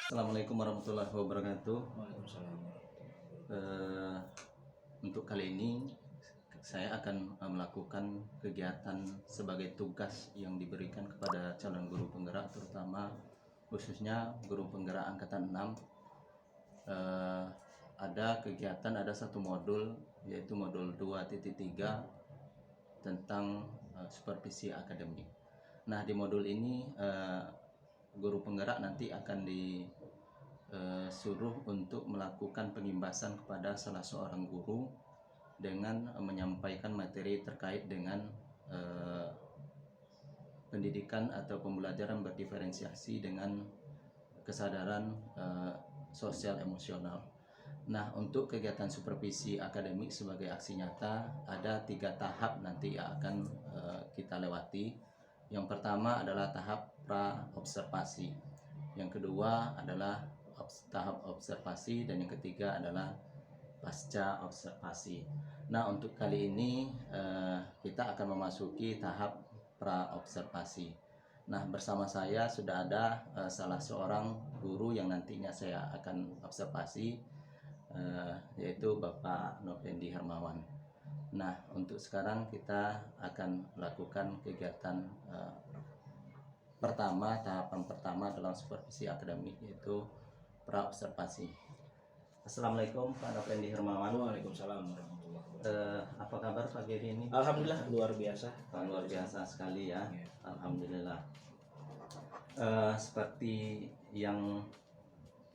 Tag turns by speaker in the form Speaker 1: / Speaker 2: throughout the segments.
Speaker 1: Assalamualaikum warahmatullahi wabarakatuh.
Speaker 2: Waalaikumsalam.
Speaker 1: Untuk kali ini saya akan melakukan kegiatan sebagai tugas yang diberikan kepada calon guru penggerak, terutama khususnya guru penggerak angkatan 6. Ada satu modul, yaitu modul 2.3 tentang supervisi akademik. Nah, di modul ini guru penggerak nanti akan disuruh untuk melakukan pengimbasan kepada salah seorang guru dengan menyampaikan materi terkait dengan pendidikan atau pembelajaran berdiferensiasi dengan kesadaran sosial emosional. Nah, untuk kegiatan supervisi akademik sebagai aksi nyata ada 3 tahap nanti yang akan kita lewati. Yang pertama adalah tahap pra-observasi, yang kedua adalah tahap observasi, dan yang ketiga adalah pasca observasi. Nah, untuk kali ini kita akan memasuki tahap pra-observasi. Nah, bersama saya sudah ada salah seorang guru yang nantinya saya akan observasi, yaitu Bapak Novendi Hermawan. Nah, untuk sekarang kita akan lakukan kegiatan tahapan pertama dalam supervisi akademik, yaitu pra-observasi. Assalamualaikum Pak Novendi Hermawan.
Speaker 2: Waalaikumsalam warahmatullahi wabarakatuh.
Speaker 1: Apa kabar pagi hari ini?
Speaker 2: Alhamdulillah luar biasa.
Speaker 1: Luar biasa sekali ya. Alhamdulillah. Seperti yang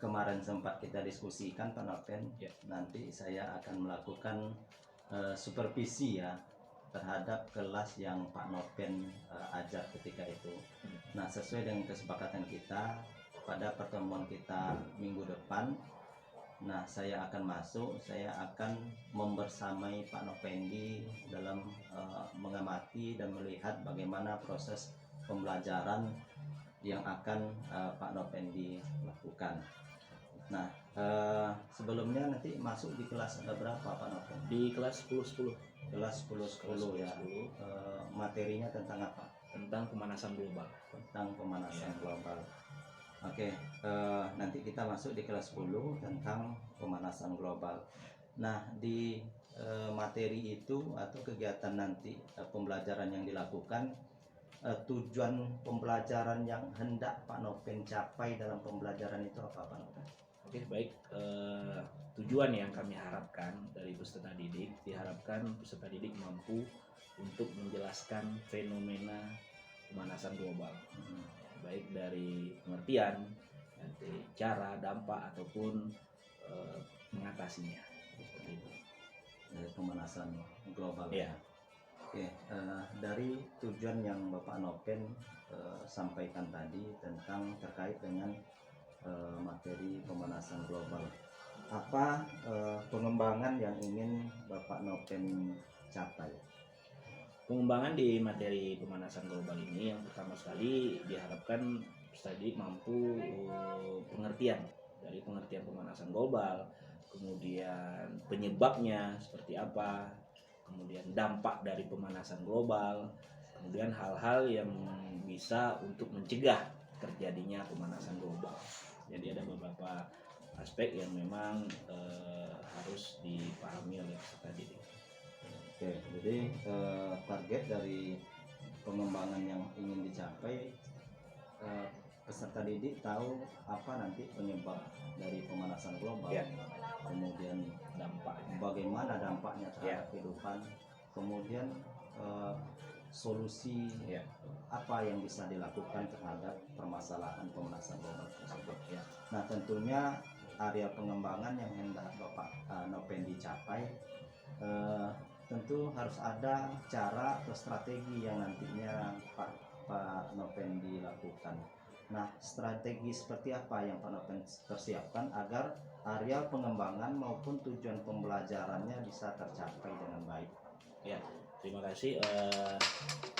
Speaker 1: kemarin sempat kita diskusikan Pak Noven, nanti saya akan melakukan supervisi ya terhadap kelas yang Pak Noven ajar ketika itu. Nah, sesuai dengan kesepakatan kita pada pertemuan kita minggu depan, nah saya akan membersamai Pak Novendi dalam mengamati dan melihat bagaimana proses pembelajaran yang akan Pak Novendi lakukan. Nah, sebelumnya nanti masuk di kelas ada berapa Pak Novendi?
Speaker 2: Di kelas 10-10.
Speaker 1: Kelas 10-10 ya. Materinya tentang apa?
Speaker 2: Tentang pemanasan global.
Speaker 1: Tentang pemanasan global. Oke, nanti kita masuk di kelas 10 tentang pemanasan global. Nah, di materi itu atau kegiatan nanti pembelajaran yang dilakukan, tujuan pembelajaran yang hendak Pak Noven capai dalam pembelajaran itu apa Pak Noven?
Speaker 2: Oke, baik. Tujuan yang kami harapkan dari peserta didik, diharapkan peserta didik mampu untuk menjelaskan fenomena pemanasan global, baik dari pengertian, nanti cara, dampak ataupun mengatasinya. Seperti itu.
Speaker 1: Dari pemanasan global.
Speaker 2: Ya.
Speaker 1: Oke, dari tujuan yang Bapak Noven sampaikan tadi tentang terkait dengan materi pemanasan global, apa pengembangan yang ingin Bapak Noven capai?
Speaker 2: Pengembangan di materi pemanasan global ini yang pertama sekali diharapkan peserta didik mampu pengertian pemanasan global, kemudian penyebabnya seperti apa, kemudian dampak dari pemanasan global, kemudian hal-hal yang bisa untuk mencegah terjadinya pemanasan global. Jadi ada beberapa aspek yang memang harus dipahami oleh peserta didik.
Speaker 1: Oke, jadi target dari pengembangan yang ingin dicapai, peserta didik tahu apa nanti penyebab dari pemanasan global, kemudian bagaimana dampaknya terhadap kehidupan, kemudian solusi apa yang bisa dilakukan terhadap permasalahan pemanasan global tersebut. Nah, tentunya area pengembangan yang hendak Bapak Novendi capai, tentu harus ada cara atau strategi yang nantinya Pak Novendi lakukan. Nah, strategi seperti apa yang Pak Noven persiapkan agar area pengembangan maupun tujuan pembelajarannya bisa tercapai dengan baik?
Speaker 2: Ya, terima kasih.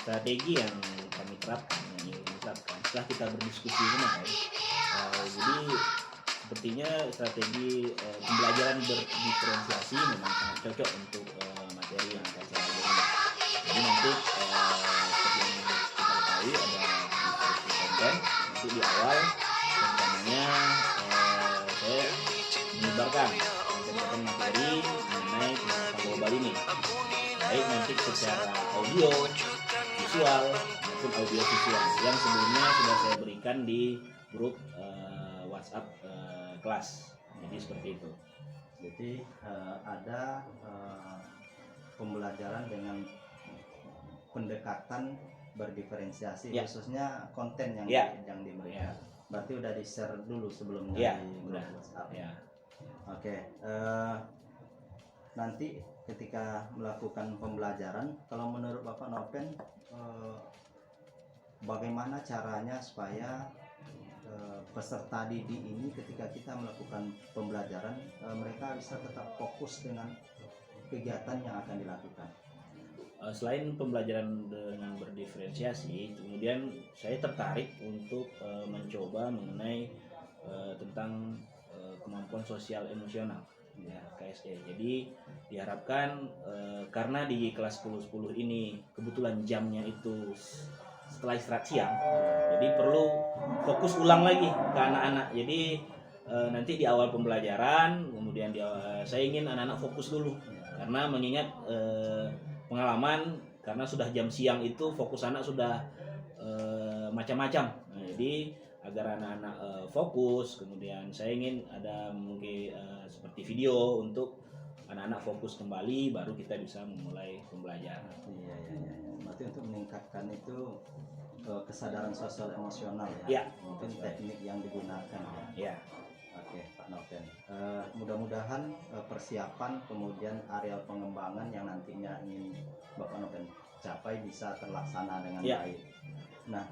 Speaker 2: Strategi yang kami terapkan, setelah kita berdiskusi kemarin, jadi sepertinya strategi pembelajaran berdiferensiasi memang sangat cocok untuk materi yang akan saya ajarkan. Jadi nanti seperti yang kita ketahui ada diskusi konten. Nanti di awal rencananya sebarkan kegiatan materi mengenai pemanasan global ini, baik nanti secara audio, visual maupun audio visual yang sebelumnya sudah saya berikan di grup WhatsApp kelas. Jadi seperti itu.
Speaker 1: Jadi ada pembelajaran dengan pendekatan berdiferensiasi,
Speaker 2: Ya.
Speaker 1: khususnya konten yang
Speaker 2: Ya.
Speaker 1: yang diberikan.
Speaker 2: Ya.
Speaker 1: Berarti udah di-share dulu sebelumnya
Speaker 2: Ya,
Speaker 1: di grup
Speaker 2: udah.
Speaker 1: WhatsApp.
Speaker 2: Ya.
Speaker 1: Oke, nanti ketika melakukan pembelajaran, kalau menurut Bapak Noven, bagaimana caranya supaya peserta didik ini ketika kita melakukan pembelajaran, mereka bisa tetap fokus dengan kegiatan yang akan dilakukan?
Speaker 2: Selain pembelajaran dengan berdiferensiasi, kemudian saya tertarik untuk mencoba mengenai tentang kemampuan sosial emosional, ya, KSE. Jadi diharapkan karena di kelas 10-10 ini kebetulan jamnya itu setelah istirahat siang, jadi perlu fokus ulang lagi ke anak-anak. Jadi nanti di awal pembelajaran, kemudian saya ingin anak-anak fokus dulu, karena mengingat pengalaman, karena sudah jam siang itu fokus anak sudah macam-macam. Nah, jadi agar anak-anak fokus, kemudian saya ingin ada mungkin seperti video untuk anak-anak fokus kembali, baru kita bisa memulai pembelajaran.
Speaker 1: Iya. Berarti untuk meningkatkan itu kesadaran sosial emosional ya.
Speaker 2: Ya.
Speaker 1: Mungkin teknik yang digunakan ya.
Speaker 2: Ya.
Speaker 1: Oke, Pak Noven. Mudah-mudahan persiapan kemudian areal pengembangan yang nantinya ingin Bapak Noven capai bisa terlaksana dengan
Speaker 2: Ya.
Speaker 1: baik. Nah,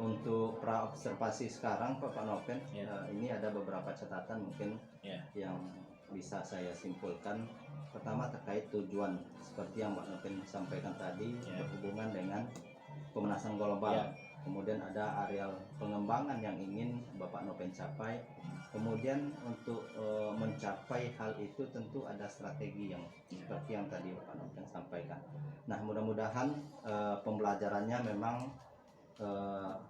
Speaker 1: untuk praobservasi sekarang Pak Noven,
Speaker 2: Ya.
Speaker 1: ini ada beberapa catatan mungkin
Speaker 2: Ya.
Speaker 1: yang bisa saya simpulkan. Pertama terkait tujuan, seperti yang Pak Noven sampaikan tadi,
Speaker 2: Ya.
Speaker 1: berhubungan dengan pemanasan global.
Speaker 2: Ya.
Speaker 1: Kemudian ada areal pengembangan yang ingin Bapak Noven capai. Kemudian untuk mencapai hal itu tentu ada strategi yang seperti yang tadi Bapak Noven sampaikan. Nah, mudah-mudahan pembelajarannya memang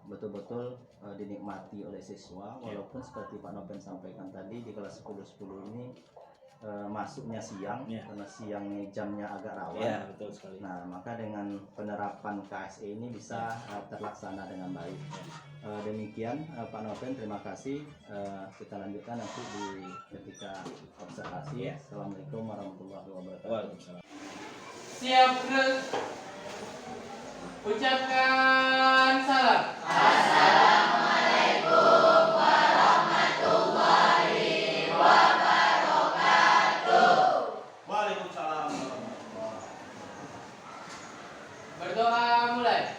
Speaker 1: betul-betul dinikmati oleh siswa, walaupun seperti Pak Noven sampaikan tadi di kelas 10-10 ini masuknya siang,
Speaker 2: Ya.
Speaker 1: karena siang jamnya agak rawan.
Speaker 2: Ya, betul sekali.
Speaker 1: Nah, maka dengan penerapan KSE ini bisa terlaksana dengan baik. Demikian Pak Noven, terima kasih. Kita lanjutkan nanti di ketika observasi.
Speaker 2: Ya.
Speaker 1: Assalamualaikum warahmatullahi wabarakatuh.
Speaker 2: Waalaikumsalam.
Speaker 3: Siap, Gus. Ucapkan salam.
Speaker 2: Waalaikumsalam.
Speaker 3: Berdoa mulai.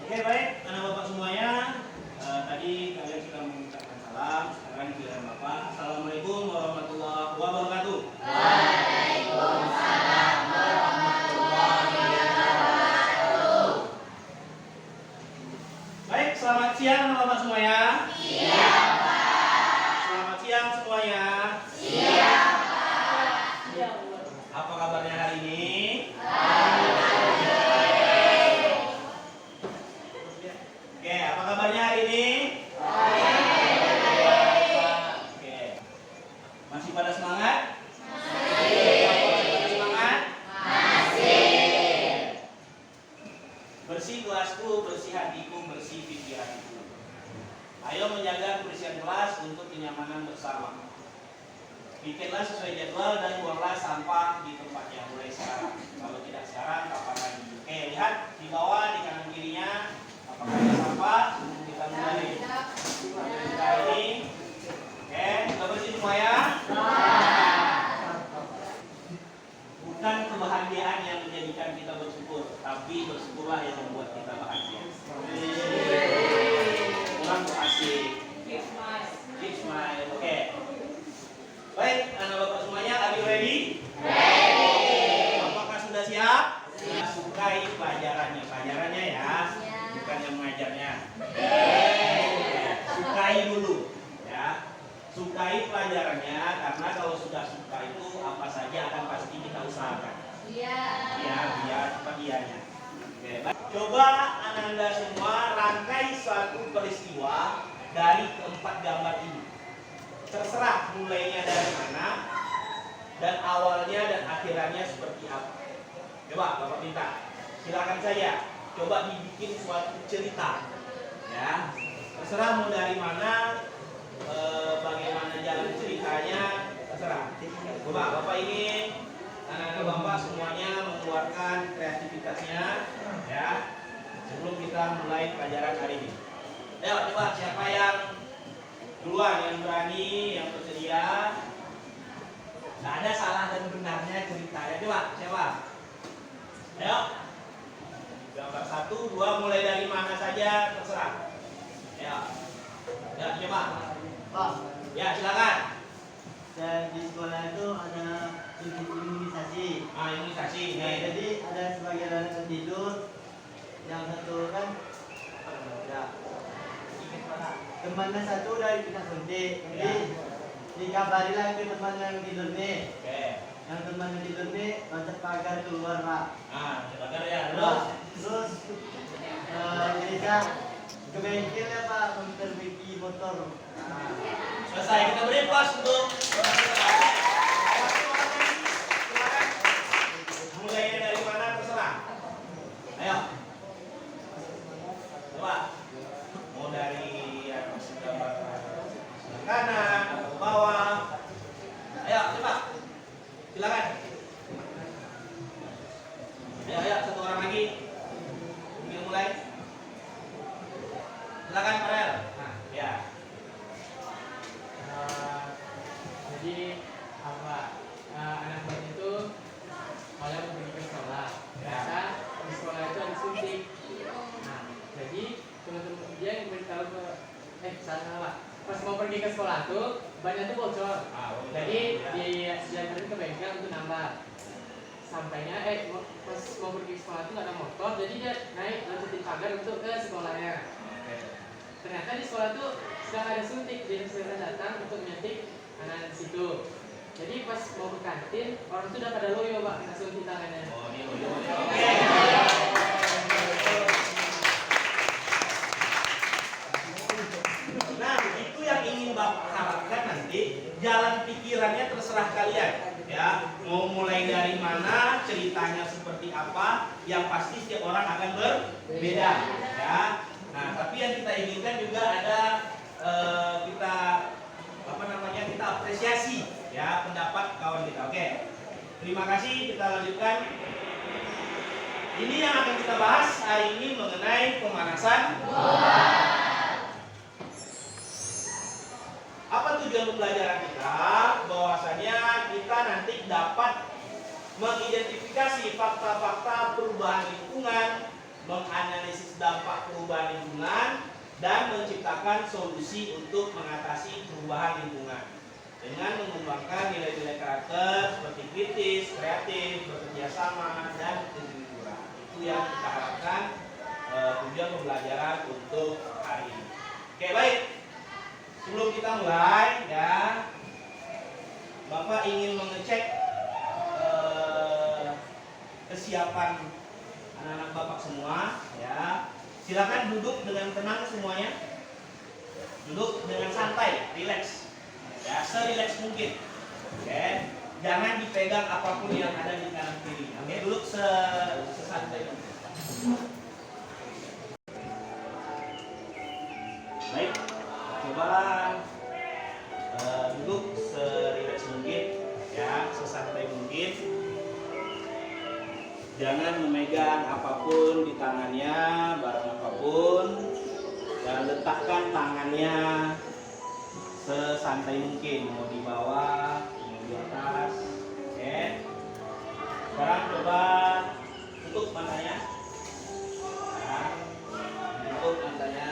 Speaker 2: Oke, baik, anak bapak semuanya. Tadi kalian sudah mengucapkan salam. Sekarang giliran bapak. Assalamualaikum warahmatullahi wabarakatuh. Baik, selamat siang anak bapak semuanya. Selamat siang semuanya. Apa kabarnya hari ini? Oke, apa kabarnya hari ini? Oke. Masih pada semangat? Masih pada semangat? Bersih kelasku, bersih hatiku, bersih pikiranku. Ayo menjaga kebersihan kelas untuk kenyamanan bersama. Bikinlah sesuai jadwal dan buanglah sampah di tempatnya mulai sekarang. Kalau tidak sekarang, kapan lagi? Oke, lihat di bawah, di kanan kirinya. Apakah ada sampah? Kita mulai kita ini. Oke, sudah bersih semua ya? Bukan kebahagiaan yang menjadikan kita bersyukur, tapi bersyukurlah yang membuat kita bahagia. Smile. Oke. Baik, anak bapak semuanya, are you ready? Apakah sudah siap? Sukai pelajarannya, pelajarannya ya, bukan yang mengajarnya. Sukai dulu, ya. Sukai pelajarannya, karena kalau sudah suka itu apa saja akan pasti kita usahakan. Iya, biar cepat ianya. Oke, baik. Coba Anda semua rangkai suatu peristiwa dari keempat gambar ini. Terserah mulainya dari mana dan awalnya dan akhirannya seperti apa. Coba Bapak minta, silakan saja coba dibikin suatu cerita, ya. Terserah mau dari mana, bagaimana jalan ceritanya, terserah. Coba Bapak ingin anak-anak Bapak semuanya mengeluarkan kreativitasnya, ya. Sebelum kita mulai pelajaran hari ini. Ayo coba siapa yang duluan, yang berani, yang bersedia. Nggak ada salah dan benarnya ceritanya. Coba siapa? Ayo. Gambar 1, 2, mulai dari mana saja terserah. Ayo. Ya, coba.
Speaker 4: Pak,
Speaker 2: Ya, silakan.
Speaker 4: saya di sekolah itu ada imunisasi.
Speaker 2: Imunisasi.
Speaker 4: Nah, jadi ada sebagian anak yang tidur, yang satu kan ya, temannya satu dari kita suntik. Jadi dikabari lah ke teman yang tidur nih.
Speaker 2: Oke.
Speaker 4: Yang teman yang tidur nih loncat pagar keluar, Pak.
Speaker 2: Coba ya.
Speaker 4: Terus Indonesia ke bengkel ya, Pak, memperbaiki motor.
Speaker 2: Selesai, kita beri pas untuk mulainya dari mana terserah. Ayo. Coba. Mau dari atas gambar kanan atau bawah. Ayo, coba. Silakan. Ayo, satu orang lagi. Mungkin mulai. Silakan, Farel. Nah, ya.
Speaker 3: Jadi apa anak bayi itu malam pergi ke sekolah. Ternyata di sekolah itu ada suntik. Nah, jadi teman-teman dia yang beritahu ke salah. Pas mau pergi ke sekolah tuh bannya tuh bocor. Jadi diantarin ke bengkel untuk nambah. Sampainya pas mau pergi ke sekolah tuh nggak ada motor, jadi dia naik lanjutin pagar untuk ke sekolahnya. Ternyata di sekolah tuh sedang ada suntik, jadi saya datang untuk menyuntik anak di situ. Jadi pas mau ke kantin, orang tuh udah pada loyo, Pak, kena suntik tangannya.
Speaker 2: Oh, ini loyo. Nah, itu yang ingin Bapak harapkan nanti. Jalan pikirannya terserah kalian, ya. Mau mulai dari mana, ceritanya seperti apa, yang pasti setiap orang akan berbeda, ya. Nah, tapi yang kita inginkan juga ada kita apresiasi ya pendapat kawan kita. Oke. Terima kasih, kita lanjutkan. Ini yang akan kita bahas hari ini mengenai pemanasan global. Apa tujuan pembelajaran kita? Bahwasanya kita nanti dapat mengidentifikasi fakta-fakta perubahan lingkungan, menganalisis dampak perubahan lingkungan, dan menciptakan solusi untuk mengatasi perubahan lingkungan dengan mengembangkan nilai-nilai karakter seperti kritis, kreatif, bekerja sama, dan kejujuran. Itu yang kita harapkan tujuan pembelajaran untuk hari ini. Oke, baik. Sebelum kita mulai, ya, Bapak ingin mengecek kesiapan anak-anak Bapak semua, ya. Silakan duduk dengan tenang semuanya. Duduk dengan santai, rileks. Ya, serileks mungkin. Oke. Jangan dipegang apapun yang ada di kanan kiri. Oke, duduk sesantai mungkin. Baik. Coba duduk serileks mungkin, ya, sesantai mungkin. Jangan memegang apapun di tangannya, barang apapun. Dan letakkan tangannya sesantai mungkin, mau di bawah, mau di atas. Oke. Sekarang coba tutup matanya. Nah, tutup matanya.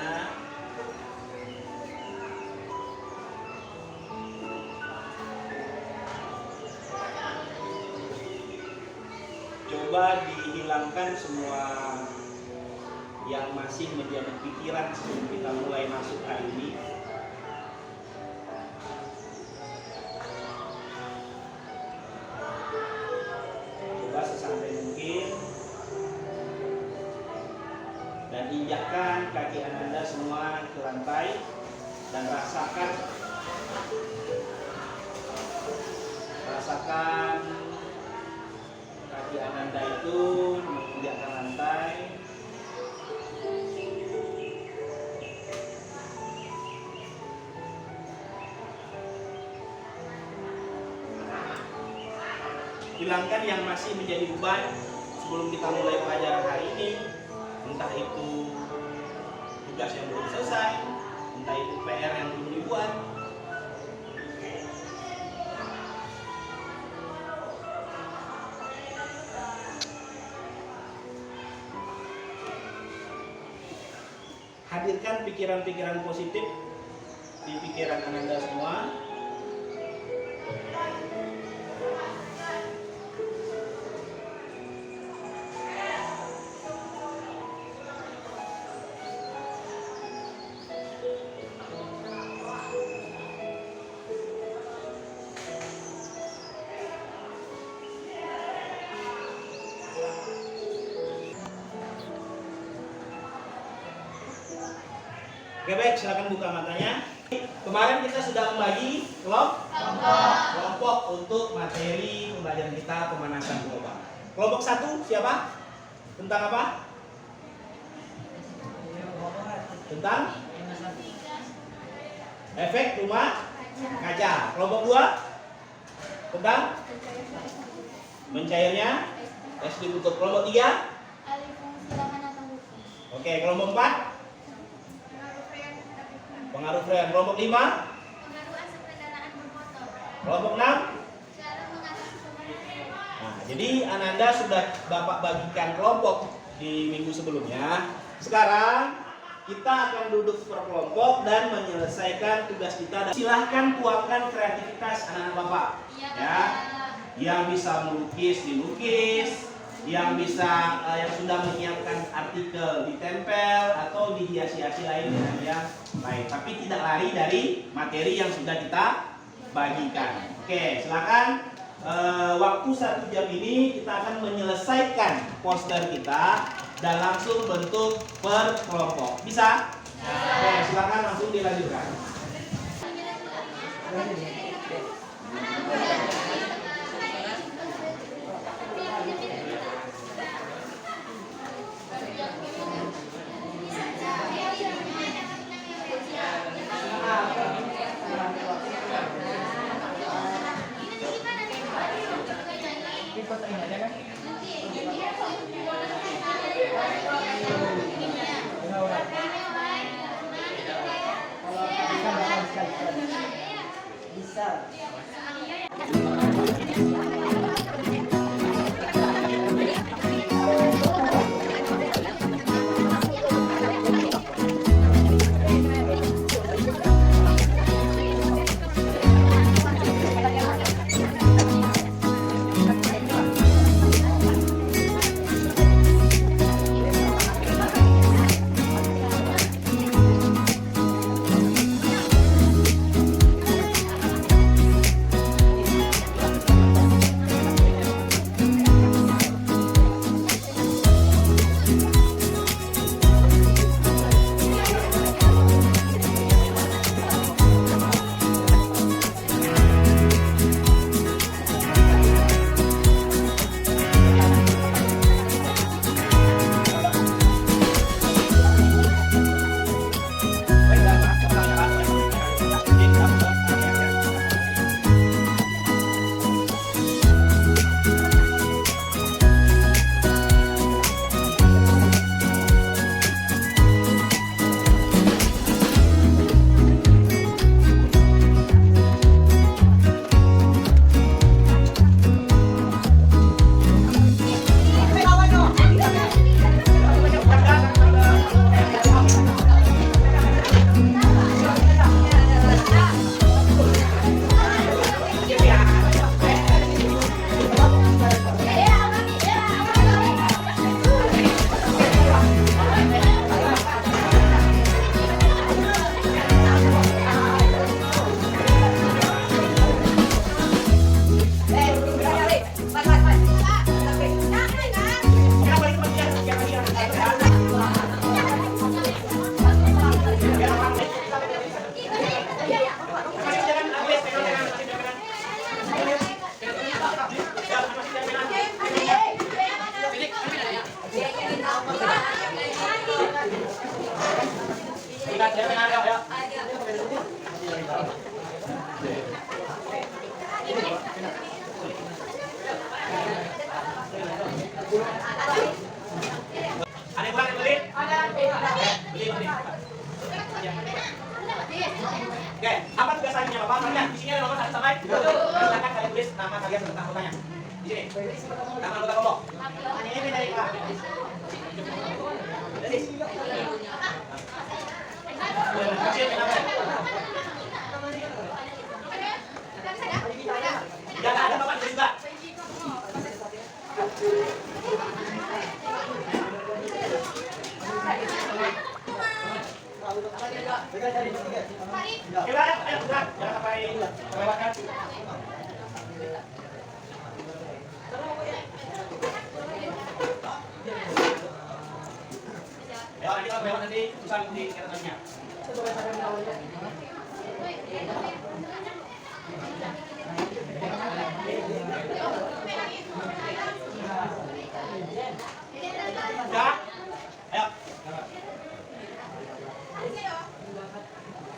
Speaker 2: coba dihilangkan semua yang masih menjadi pikiran sebelum kita mulai masuk hari ini. Coba sesantai mungkin dan injakkan kaki Ananda semua ke lantai dan rasakan kaki Ananda itu menginjakkan lantai. Hilangkan yang masih menjadi beban sebelum kita mulai pelajaran hari ini, entah itu tugas yang belum selesai, entah itu PR yang belum dibuat. Hadirkan pikiran-pikiran positif di pikiran Ananda semua. Oke baik, silakan buka matanya. Kemarin kita sudah membagi kelompok untuk materi pembelajaran kita pemanasan global. Kelompok 1 siapa? Tentang apa? Tentang efek rumah kaca. Kelompok 2 tentang mencairnya es ditutup. Kelompok 3 oke, kelompok 4 pengaruh freon. Kelompok 5
Speaker 5: pengaruh asap kendaraan bermotor.
Speaker 2: kelompok 6.
Speaker 5: Cara mengatasi pemanasan.
Speaker 2: Nah, jadi Ananda sudah Bapak bagikan kelompok di minggu sebelumnya. Sekarang kita akan duduk per kelompok dan menyelesaikan tugas kita. Silahkan tuangkan kreativitas anak-anak Bapak.
Speaker 5: Iya,
Speaker 2: Ya, yang bisa melukis dilukis, yang bisa yang sudah menyiapkan artikel ditempel atau dihiasi-hiasi lain dengan yang lain. Tapi tidak lari dari materi yang sudah kita bagikan. Oke, silakan. Waktu 1 jam ini kita akan menyelesaikan poster kita dan langsung bentuk per kelompok. Bisa? Oke, silakan langsung dilanjutkan.
Speaker 4: Bisa.
Speaker 2: Ada yang bukan beli? Beli. Oke, apa tugas selanjutnya Bapak? Kalian di sini ada nomor 1 sampai 7. Silakan kalian tulis nama kalian serta anggotanya. Di sini. Nama anggota kelompok. Ini dari Pak. Kecil namanya. Jangan ada Bapak tulis juga. Oke, ayo, jangan sampai melewatkan. Ya, nanti kalau lewat nanti tulisan di catatannya. Ya, ayo.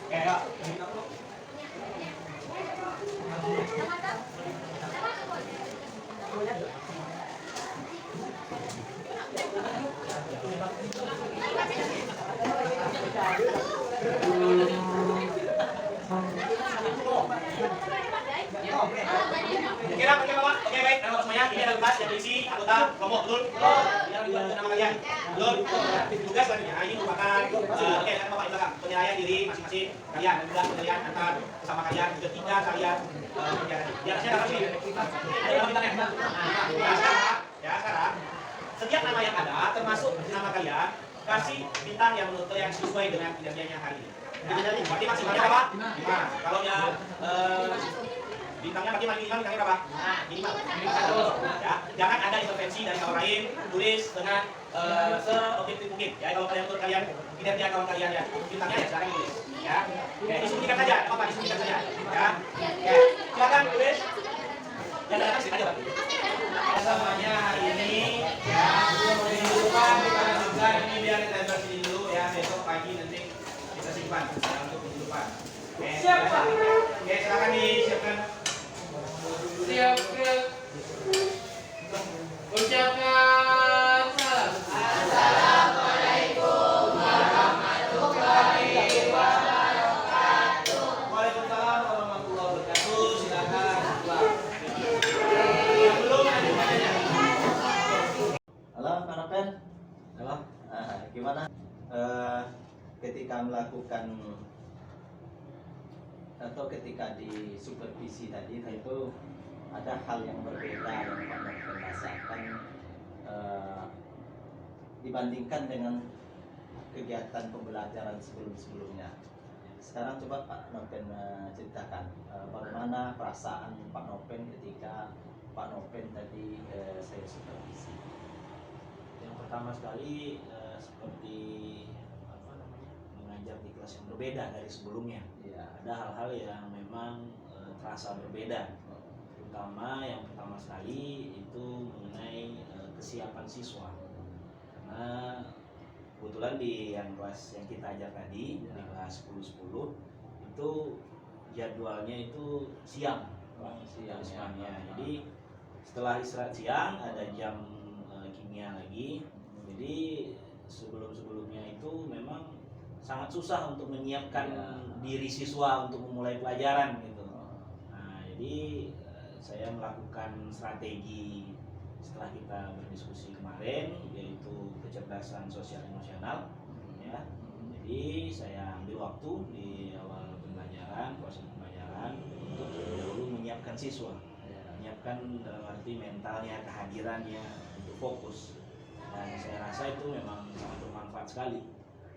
Speaker 2: Oke, ayo. Oke, Bapak. Oke, baik. Nama semuanya ini adalah tugas yang diisi anggota kelompok, betul? Ini adalah nama kalian. Betul? Tugas selanjutnya ini merupakan oke, Bapak di belakang penilaian diri masing-masing kalian dan juga penilaian antar sesama kalian ketika kalian berjalan. Di atasnya ada apa sih? Ada nama bintangnya. Sekarang setiap nama yang ada termasuk nama kalian kasih bintang yang menurut kalian sesuai dengan kinerjanya hari ini. Berarti maksimalnya apa? 5. Kalau yang bintangnya berarti bintangnya berapa? 5. Ya, jangan ada intervensi dari kawan lain. Tulis dengan seobjektif mungkin. Ya, kalau kalian menurut kalian kinerja kawan kalian ya, bintangnya ya silakan tulis. Ya, oke, diskusikan saja. Apa diskusikan saja? Ya, oke, silakan tulis. Jangan ada aja, Pak. Semuanya hari ini ya, minggu depan kita lanjutkan ini biar kita bersih dulu ya. Besok pagi nanti kita simpan ya, untuk minggu depan. Oke, oke, silakan disiapkan.
Speaker 3: Siap. Ucapkan salam. Assalamualaikum warahmatullahi wabarakatuh.
Speaker 2: Waalaikumsalam warahmatullahi wabarakatuh. Silakan. Yang belum lanjutkan aja.
Speaker 1: Halo, Pak Nopen.
Speaker 2: Halo.
Speaker 1: Gimana ketika melakukan atau ketika di supervisi tadi itu ada hal yang berbeda yang Pak Nopen rasakan dibandingkan dengan kegiatan pembelajaran sebelum-sebelumnya. Sekarang coba Pak Nopen ceritakan bagaimana perasaan Pak Nopen ketika Pak Nopen tadi saya supervisi.
Speaker 2: Yang pertama sekali seperti apa namanya, mengajar di kelas yang berbeda dari sebelumnya.
Speaker 1: Ya.
Speaker 2: Ada hal-hal yang memang terasa berbeda. Terutama yang pertama sekali itu mengenai kesiapan siswa. Karena kebetulan di yang kelas yang kita ajar tadi, di kelas 10-10 itu jadwalnya itu siang. Siangnya. Jadi setelah istirahat siang ada jam kimia lagi. Jadi sebelum-sebelumnya itu memang sangat susah untuk menyiapkan diri siswa untuk memulai pelajaran gitu. Nah, jadi saya melakukan strategi setelah kita berdiskusi kemarin, yaitu kecerdasan sosial emosional. Ya, jadi saya ambil waktu di awal pembelajaran, proses pembelajaran untuk dahulu menyiapkan siswa, menyiapkan dalam arti mentalnya, kehadirannya untuk fokus. Dan saya rasa itu memang sangat bermanfaat sekali.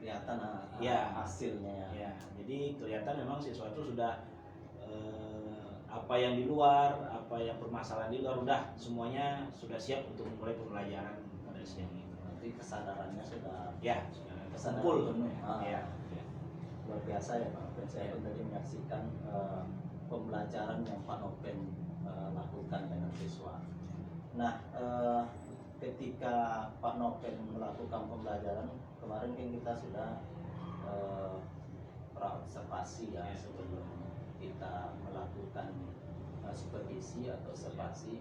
Speaker 1: Kelihatan
Speaker 2: Ya.
Speaker 1: hasilnya.
Speaker 2: Ya, jadi kelihatan memang siswa itu sudah apa yang di luar, apa yang permasalahan di luar, udah semuanya sudah siap untuk memulai pembelajaran pada siang itu.
Speaker 1: Nanti kesadarannya sudah
Speaker 2: Ya,
Speaker 1: kesadaran
Speaker 2: kumpul.
Speaker 1: penuh.
Speaker 2: Ya.
Speaker 1: Luar biasa ya Pak Nopen. Saya pun tadi menyaksikan pembelajaran yang Pak Nopen lakukan dengan siswa. Nah, ketika Pak Nopen melakukan pembelajaran kemarin kan kita sudah praobservasi ya sebelum kita visi atau observasi,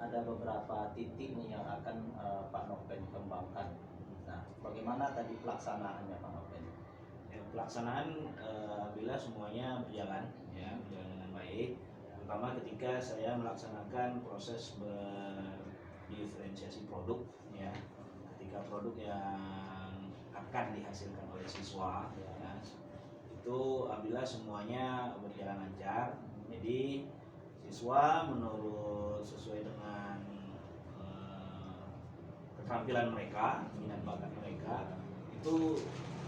Speaker 1: ada beberapa titik nih yang akan Pak Noven kembangkan. Nah, bagaimana tadi pelaksanaannya Pak Noven?
Speaker 2: Ya, pelaksanaan bila semuanya berjalan berjalan dengan baik, terutama ketika saya melaksanakan proses berdiferensiasi produk, ya, ketika produk yang akan dihasilkan oleh siswa, ya, itu apabila semuanya berjalan lancar, jadi siswa menurut sesuai dengan keterampilan mereka, minat bakat mereka, itu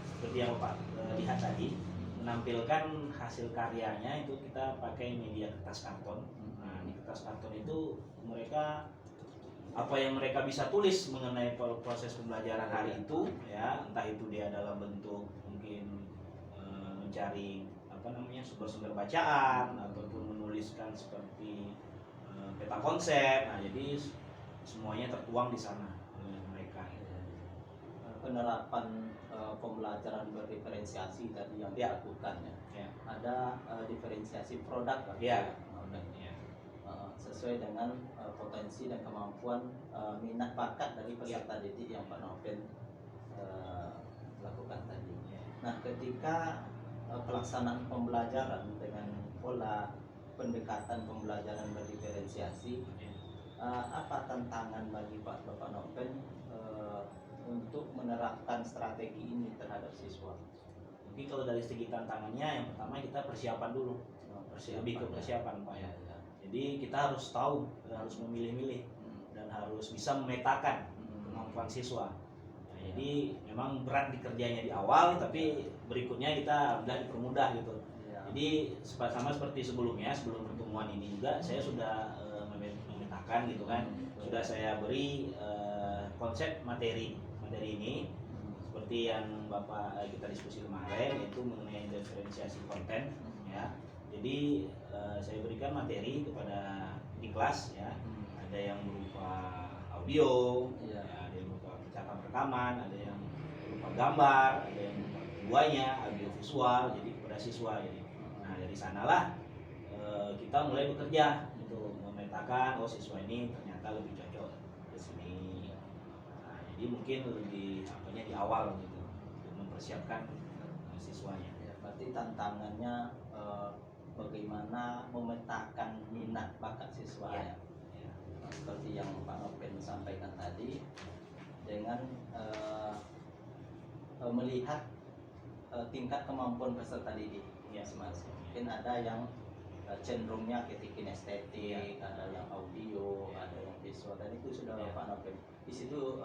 Speaker 2: seperti yang Bapak lihat tadi, menampilkan hasil karyanya itu kita pakai media kertas karton. Nah, di kertas karton itu mereka apa yang mereka bisa tulis mengenai proses pembelajaran hari itu, ya, entah itu dia dalam bentuk mungkin mencari sumber-sumber bacaan ataupun menuliskan seperti peta konsep. Nah, jadi semuanya tertuang di sana oleh mereka.
Speaker 1: Penerapan pembelajaran berdiferensiasi tadi yang
Speaker 2: Ya.
Speaker 1: dilakukan ya.
Speaker 2: Ya.
Speaker 1: Ada diferensiasi produk kan?
Speaker 2: Ya.
Speaker 1: Ya. Sesuai dengan potensi dan kemampuan minat bakat dari peserta didik yang Pak Noven lakukan tadi. Nah, ketika pelaksanaan pembelajaran dengan pola pendekatan pembelajaran berdiferensiasi, apa tantangan bagi Bapak Noven untuk menerapkan strategi ini terhadap siswa?
Speaker 2: Mungkin kalau dari segi tantangannya, yang pertama kita persiapan dulu, lebih ke persiapan Pak ya. Jadi kita harus tahu, harus memilih-milih dan harus bisa memetakan kemampuan siswa. Nah, jadi memang berat dikerjanya di awal, tapi berikutnya kita udah dipermudah gitu. Jadi sama seperti sebelumnya, sebelum pertemuan ini juga saya sudah memetakan gitu kan, sudah saya beri konsep materi ini seperti yang Bapak kita diskusi kemarin, yaitu mengenai diferensiasi konten, ya. Jadi saya berikan materi kepada di kelas, ya. Ada yang berupa audio, ya, ada yang berupa percakapan rekaman, ada yang berupa gambar, ada yang berupa keduanya, audio visual, jadi kepada siswa. Jadi, nah dari sanalah kita mulai bekerja untuk memetakan, oh siswa ini ternyata lebih cocok ke sini. Nah, jadi mungkin lebih di awal gitu untuk mempersiapkan siswanya.
Speaker 1: Ya, berarti tantangannya bagaimana memetakan minat bakat siswa ya. Seperti yang Pak Noven sampaikan tadi, dengan melihat tingkat kemampuan peserta didik masing-masing. Mungkin ada yang cenderungnya ke kinestetik, ada yang audio, ada yang visual, dan itu sudah Pak Noven. Di situ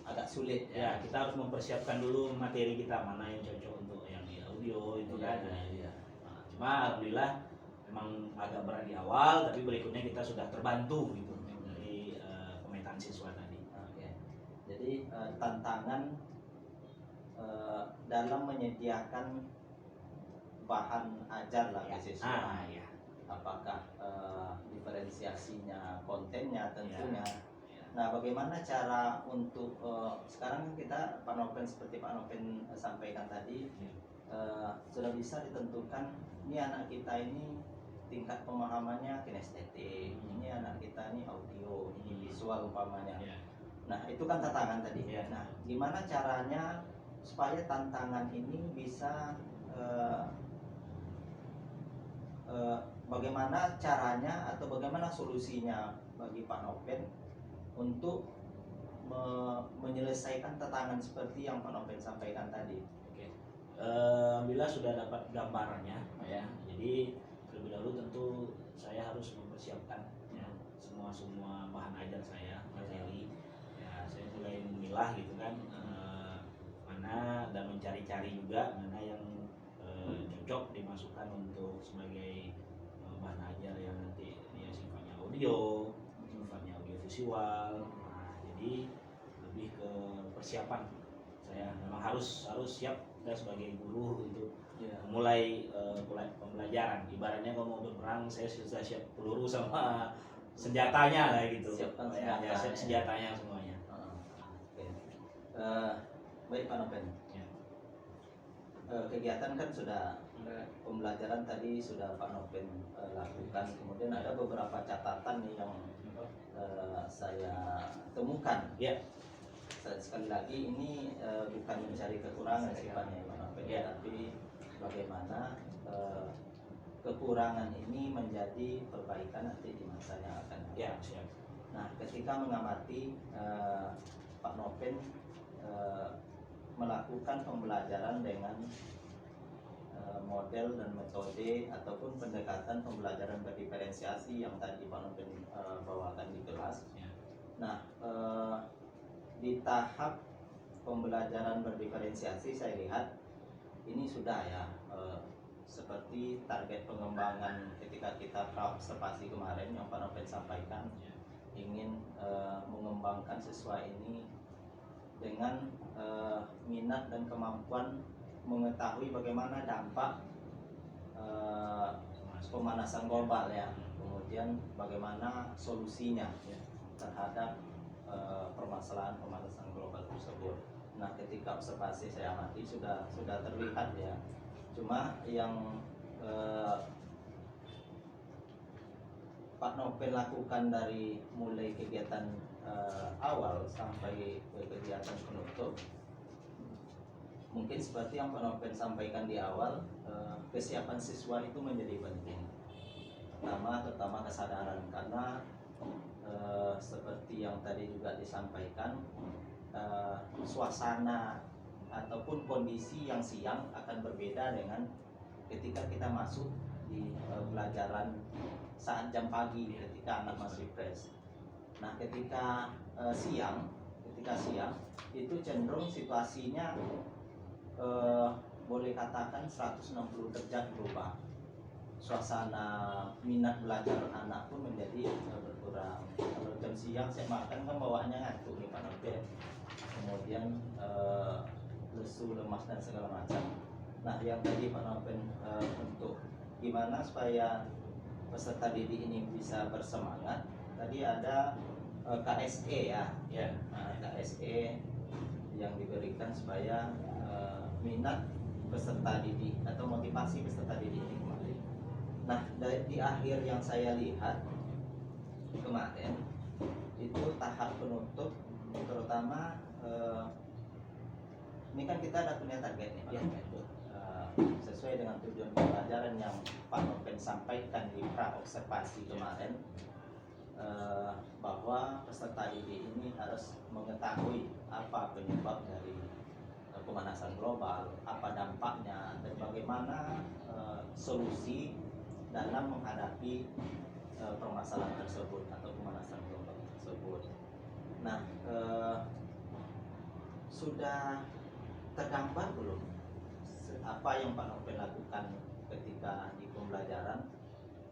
Speaker 1: agak sulit
Speaker 2: ya. Kita harus mempersiapkan dulu materi kita, mana yang cocok untuk yang di audio itu kan. Nah, cuma alhamdulillah memang agak berat di awal, tapi berikutnya kita sudah terbantu gitu dari pemetaan siswa tadi.
Speaker 1: Jadi tantangan dalam menyediakan bahan ajar lah ke siswa. Apakah diferensiasinya, kontennya tentunya. Nah, bagaimana cara untuk sekarang kita Pak Noven, seperti Pak Noven sampaikan tadi, sudah bisa ditentukan ini anak kita ini tingkat pemahamannya kinestetik, ini anak kita ini audio, ini visual umpamanya. Nah, itu kan tantangan tadi. Nah, gimana caranya supaya tantangan ini bisa bagaimana caranya atau bagaimana solusinya bagi Pak Noven untuk menyelesaikan tantangan seperti yang Pak Noven sampaikan tadi?
Speaker 2: Alhamdulillah sudah dapat gambarannya, ya. Jadi terlebih dahulu tentu saya harus mempersiapkan ya, semua bahan ajar saya, materi. Ya, saya mulai memilah gitu kan, mana dan mencari-cari juga mana yang cocok dimasukkan untuk sebagai bahan ajar yang nanti dia sifatnya audio, sifatnya audio visual. Nah, jadi lebih ke persiapan. Saya memang harus siap dan sebagai guru untuk mulai pembelajaran. Ibaratnya kalau mau berperang, saya sudah siap peluru sama senjatanya lah gitu.
Speaker 1: Siapkan
Speaker 2: siap senjatanya semuanya.
Speaker 1: Baik Pak Noven. Kegiatan kan sudah pembelajaran tadi sudah Pak Noven lakukan. Kemudian ada beberapa catatan nih yang saya temukan.
Speaker 2: Ya.
Speaker 1: Sekali lagi ini bukan mencari kekurangan sifatnya Pak Noven, tapi bagaimana kekurangan ini menjadi perbaikan nanti di masa yang akan datang.
Speaker 2: Ya, siap.
Speaker 1: Nah, ketika mengamati Pak Noven melakukan pembelajaran dengan model dan metode ataupun pendekatan pembelajaran berdiferensiasi yang tadi Pak Noven bawakan di kelas.
Speaker 2: Ya.
Speaker 1: Nah, di tahap pembelajaran berdiferensiasi saya lihat ini sudah ya seperti target pengembangan ketika kita observasi kemarin yang Pak Noven sampaikan, ingin mengembangkan siswa ini dengan minat dan kemampuan mengetahui bagaimana dampak pemanasan global ya, kemudian bagaimana solusinya terhadap permasalahan pemanasan global tersebut. Nah, ketika observasi saya amati sudah terlihat ya. Cuma yang Pak Noven lakukan dari mulai kegiatan awal sampai ke kegiatan penutup, mungkin seperti yang Pak Noven sampaikan di awal, kesiapan siswa itu menjadi penting. Pertama kesadaran, karena seperti yang tadi juga disampaikan, suasana ataupun kondisi yang siang akan berbeda dengan ketika kita masuk di pelajaran saat jam pagi ketika anak masih fresh. Nah, ketika siang itu cenderung situasinya boleh katakan 160 derajat berubah. Suasana minat belajar anak pun menjadi berkurang. Kalau jam siang saya makan kan bawaannya ngantuk nih Pak Noven. Kemudian lesu, lemas dan segala macam. Nah, yang tadi Pak Noven untuk gimana supaya peserta didik ini bisa bersemangat. Tadi ada KSE ya. Nah, KSE yang diberikan supaya minat peserta didik atau motivasi peserta didik ini kembali. Nah, di akhir yang saya lihat kemarin itu tahap penutup, terutama ini kan kita ada punya target nih Pak Noven. Sesuai dengan tujuan pembelajaran yang Pak Noven sampaikan di pra observasi kemarin, bahwa peserta didik ini harus mengetahui apa penyebab dari pemanasan global, apa dampaknya, dan bagaimana solusi dalam menghadapi permasalahan tersebut atau pemanasan global tersebut. Nah, sudah tergambar belum apa yang Pak Noven lakukan ketika di pembelajaran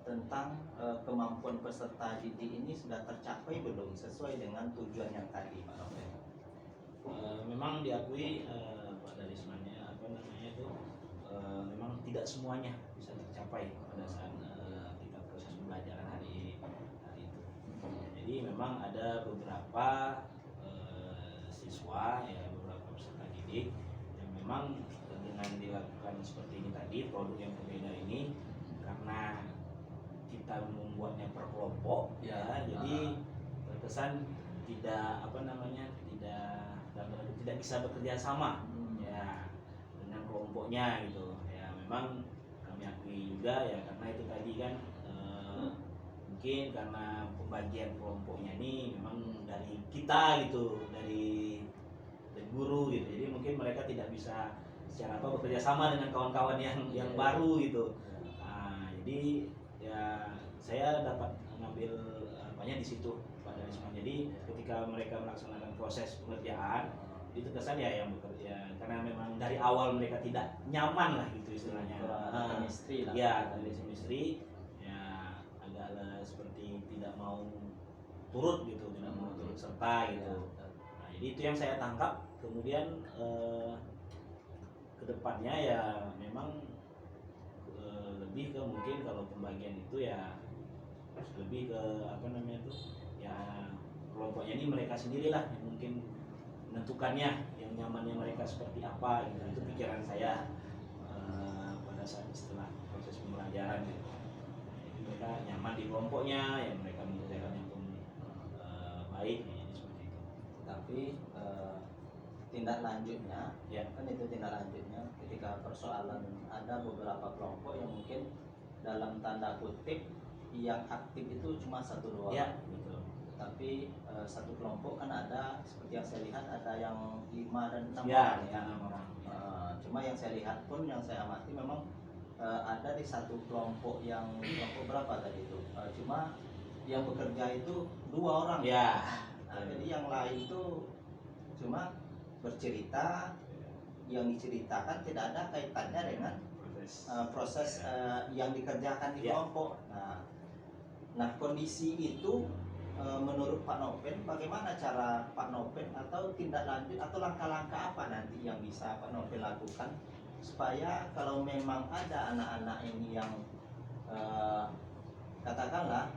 Speaker 1: tentang kemampuan peserta didik ini sudah tercapai belum sesuai dengan tujuan yang tadi Pak Noven?
Speaker 2: Memang diakui Pak Darismanya itu memang tidak semuanya bisa tercapai pada saat kita proses pembelajaran hari itu. Jadi memang ada beberapa siswa ya, beberapa peserta didik yang memang dengan dilakukan seperti ini tadi, produk yang berbeda ini, karena kita membuatnya per kelompok ya, jadi terkesan tidak tidak bisa bekerja sama ya dengan kelompoknya gitu ya. Memang kami akui juga ya, karena itu tadi kan mungkin karena pembagian kelompoknya ini memang dari kita gitu, dari guru gitu, jadi mungkin mereka tidak bisa secara bekerja sama dengan kawan-kawan yang baru gitu. Nah, jadi ya saya dapat mengambil di situ Pak Darisman. Jadi ketika mereka melaksanakan proses pengerjaan itu kesan ya yang bekerja, karena memang dari awal mereka tidak nyaman lah gitu istilahnya.
Speaker 1: Chemistry lah.
Speaker 2: Ya, dari chemistry ya agak seperti tidak mau turut gitu, tidak mau turut serta gitu. Nah, jadi itu yang saya tangkap. Kemudian kedepannya ya memang lebih ke mungkin kalau pembagian itu ya lebih ke ya kelompoknya ini mereka sendirilah yang mungkin menentukannya yang nyamannya mereka seperti apa gitu. Itu pikiran saya pada pada saat setelah proses pembelajaran gitu. Jadi mereka nyaman di kelompoknya, ya mereka mengerjakannya pun baik, ya, jadi seperti itu.
Speaker 1: Tapi tindak lanjutnya,
Speaker 2: Ya.
Speaker 1: kan itu tindak lanjutnya ketika persoalan ada beberapa kelompok yang mungkin dalam tanda kutip yang aktif itu cuma 1-2
Speaker 2: Ya,
Speaker 1: orang.
Speaker 2: betul.
Speaker 1: Tapi satu kelompok kan ada seperti yang saya lihat ada yang 5 dan 6
Speaker 2: Ya,
Speaker 1: orang.
Speaker 2: ya 6 orang.
Speaker 1: Cuma yang saya lihat pun yang saya amati memang ada di satu kelompok yang kelompok berapa tadi itu cuma yang bekerja itu 2 orang.
Speaker 2: Ya.
Speaker 1: Nah, jadi yang lain itu cuma bercerita, yang diceritakan tidak ada kaitannya dengan proses yang dikerjakan di
Speaker 2: Ya.
Speaker 1: kelompok. Nah kondisi itu menurut Pak Noven, bagaimana cara Pak Noven atau tindak lanjut atau langkah-langkah apa nanti yang bisa Pak Noven lakukan supaya kalau memang ada anak-anak ini yang katakanlah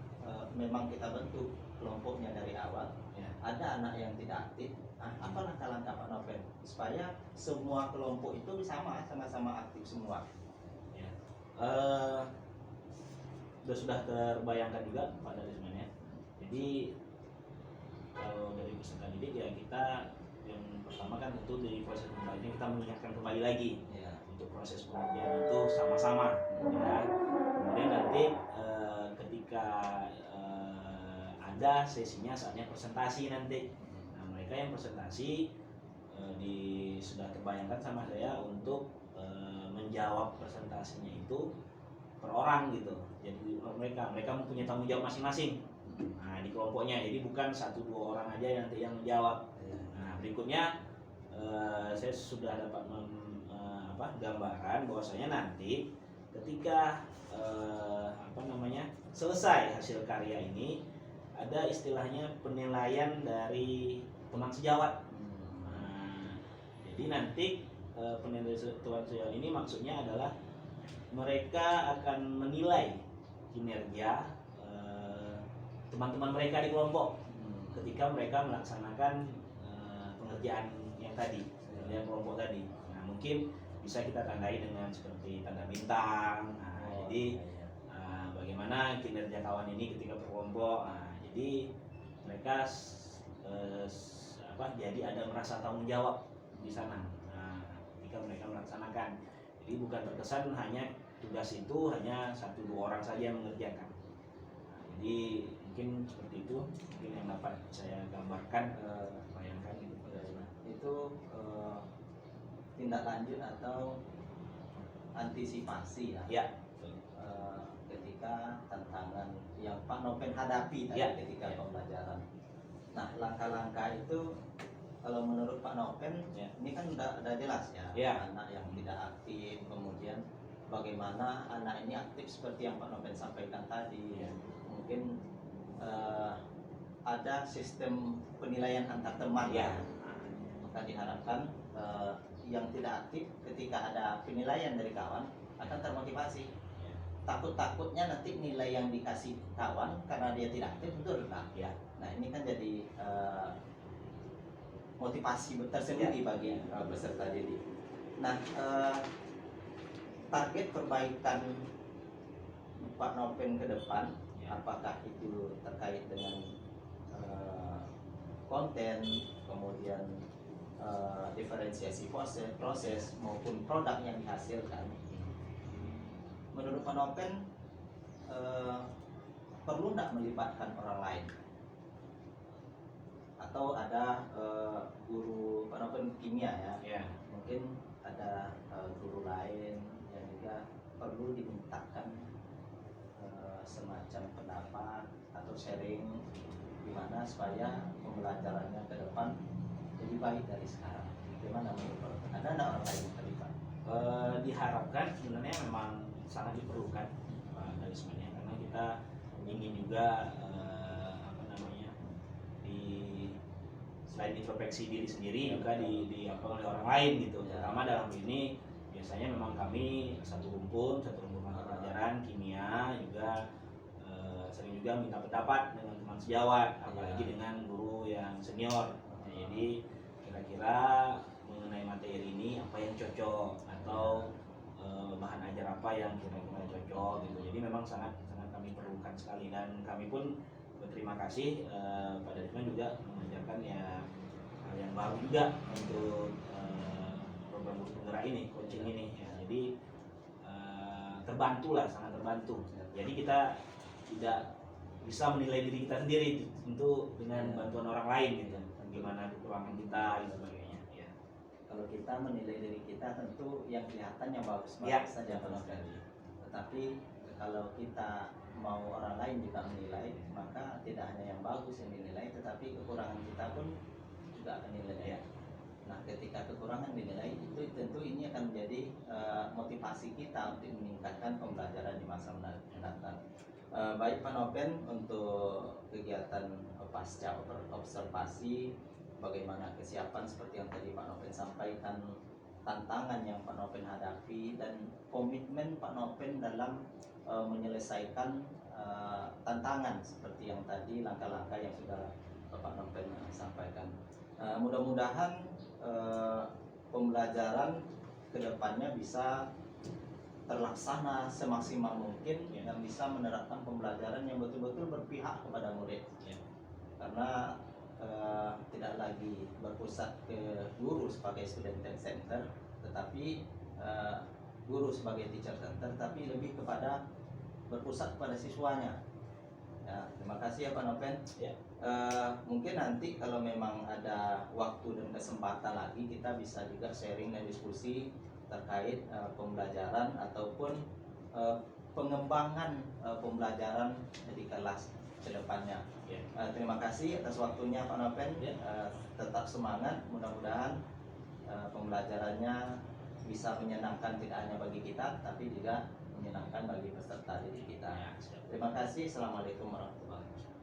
Speaker 1: memang kita bentuk kelompoknya dari awal,
Speaker 2: Ya.
Speaker 1: ada anak yang tidak aktif, apa langkah-langkah Pak Noven supaya semua kelompok itu sama-sama aktif semua?
Speaker 2: Ya. Sudah terbayangkan juga pada sebenarnya. Jadi kalau dari peserta didik ya kita yang pertama kan tentu dari proses pembelajaran kita mengingatkan kembali lagi untuk proses pengerjaan itu sama-sama, ya. Kemudian nanti ketika ada sesinya saatnya presentasi nanti. Nah, mereka yang presentasi sudah terbayangkan sama saya untuk menjawab presentasinya itu per orang gitu. Jadi mereka mempunyai tanggung jawab masing-masing. Nah, di kelompoknya, jadi bukan 1-2 orang aja yang nanti yang menjawab. Nah, berikutnya saya sudah dapat gambaran bahwasanya nanti ketika selesai hasil karya ini ada istilahnya penilaian dari teman sejawat. Nah, jadi nanti penilaian teman sejawat ini maksudnya adalah mereka akan menilai kinerja teman-teman mereka di kelompok ketika mereka melaksanakan pengerjaan yang tadi, pengerjaan kelompok tadi. Nah, mungkin bisa kita tandai dengan seperti tanda bintang. Nah, jadi bagaimana kinerja kawan ini ketika berkelompok. Nah, jadi mereka jadi ada merasa tanggung jawab di sana. Nah, ketika mereka melaksanakan, jadi bukan terkesan hanya tugas itu hanya 1-2 orang saja yang mengerjakan. Nah, jadi mungkin seperti itu mungkin yang dapat saya gambarkan, bayangkan gitu.
Speaker 1: Itu tindak lanjut atau antisipasi ya.
Speaker 2: Ya.
Speaker 1: Ketika tantangan yang Pak Noven hadapi tadi
Speaker 2: Ya.
Speaker 1: ketika
Speaker 2: Ya.
Speaker 1: pembelajaran. Nah, langkah-langkah itu kalau menurut Pak Noven,
Speaker 2: Ya.
Speaker 1: ini kan udah jelas ya,
Speaker 2: Ya.
Speaker 1: anak yang tidak aktif, kemudian bagaimana anak ini aktif seperti yang Pak Noven sampaikan tadi.
Speaker 2: Ya.
Speaker 1: Mungkin ada sistem penilaian antar teman.
Speaker 2: Ya.
Speaker 1: Maka diharapkan yang tidak aktif ketika ada penilaian dari kawan akan termotivasi. Takut-takutnya nanti nilai yang dikasih kawan karena dia tidak aktif itu rendah.
Speaker 2: Ya.
Speaker 1: Nah, ini kan jadi motivasi tersendiri bagi peserta didik. Nah, target perbaikan Pak Noven ke depan, apakah itu terkait dengan konten, kemudian diferensiasi proses maupun produk yang dihasilkan, menurut Pak Noven perlu tidak melibatkan orang lain? Atau ada guru Pak Noven kimia ya, mungkin ada guru lain yang juga perlu dimintakan semacam pendapat atau sharing gimana supaya pembelajarannya ke depan lebih baik dari sekarang. Bagaimana menurut Pak Noven? Ada tidak orang lain yang terlibat?
Speaker 2: Diharapkan sebenarnya memang sangat diperlukan dari sebenarnya, karena kita ingin juga selain introspeksi diri sendiri juga dilakukan oleh orang lain gitu. Terutama dalam ini biasanya memang kami satu rumpun mata pelajaran kimia juga sering juga minta pendapat dengan teman sejawat, apalagi dengan guru yang senior. Jadi kira-kira mengenai materi ini apa yang cocok atau bahan ajar apa yang kira-kira cocok gitu. Jadi memang sangat sangat kami perlukan sekali, dan kami pun berterima kasih Pak Darisman juga mengajarkan ya hal yang baru juga untuk program Guru Penggerak ini, coaching ini ya. Jadi terbantu lah, sangat terbantu. Jadi kita tidak bisa menilai diri kita sendiri, tentu dengan bantuan orang lain gitu, gimana kekurangan kita dan sebagainya ya.
Speaker 1: Kalau kita menilai diri kita tentu yang kelihatan yang bagus-bagus
Speaker 2: Ya,
Speaker 1: saja
Speaker 2: betul
Speaker 1: Pak Novel. Tetapi kalau kita mau orang lain juga menilai, maka tidak hanya yang bagus yang dinilai, tetapi kekurangan kita pun juga akan dinilai.
Speaker 2: Ya.
Speaker 1: Nah, ketika kekurangan dinilai, itu tentu ini akan menjadi motivasi kita untuk meningkatkan pembelajaran di masa mendatang. Baik Pak Noven, untuk kegiatan pasca observasi, bagaimana kesiapan seperti yang tadi Pak Noven sampaikan, tantangan yang Pak Noven hadapi, dan komitmen Pak Noven dalam menyelesaikan tantangan seperti yang tadi, langkah-langkah yang sudah Pak Noven sampaikan. Mudah-mudahan pembelajaran kedepannya bisa terlaksana semaksimal mungkin, yang bisa menerapkan pembelajaran yang betul-betul berpihak kepada murid. Karena tidak lagi berpusat ke guru sebagai student center, tetapi guru sebagai teacher center, tapi lebih kepada berpusat kepada siswanya. Ya, terima kasih ya Pak Noven.
Speaker 2: Ya.
Speaker 1: Mungkin nanti kalau memang ada waktu dan kesempatan lagi, kita bisa juga sharing dan diskusi terkait pembelajaran ataupun pengembangan pembelajaran di kelas kedepannya.
Speaker 2: Ya.
Speaker 1: Terima kasih atas waktunya Pak Noven.
Speaker 2: Ya.
Speaker 1: Tetap semangat, mudah-mudahan pembelajarannya bisa menyenangkan tidak hanya bagi kita, tapi juga menyenangkan bagi peserta didik kita.
Speaker 2: Ya, siap.
Speaker 1: Terima kasih. Assalamualaikum warahmatullahi wabarakatuh.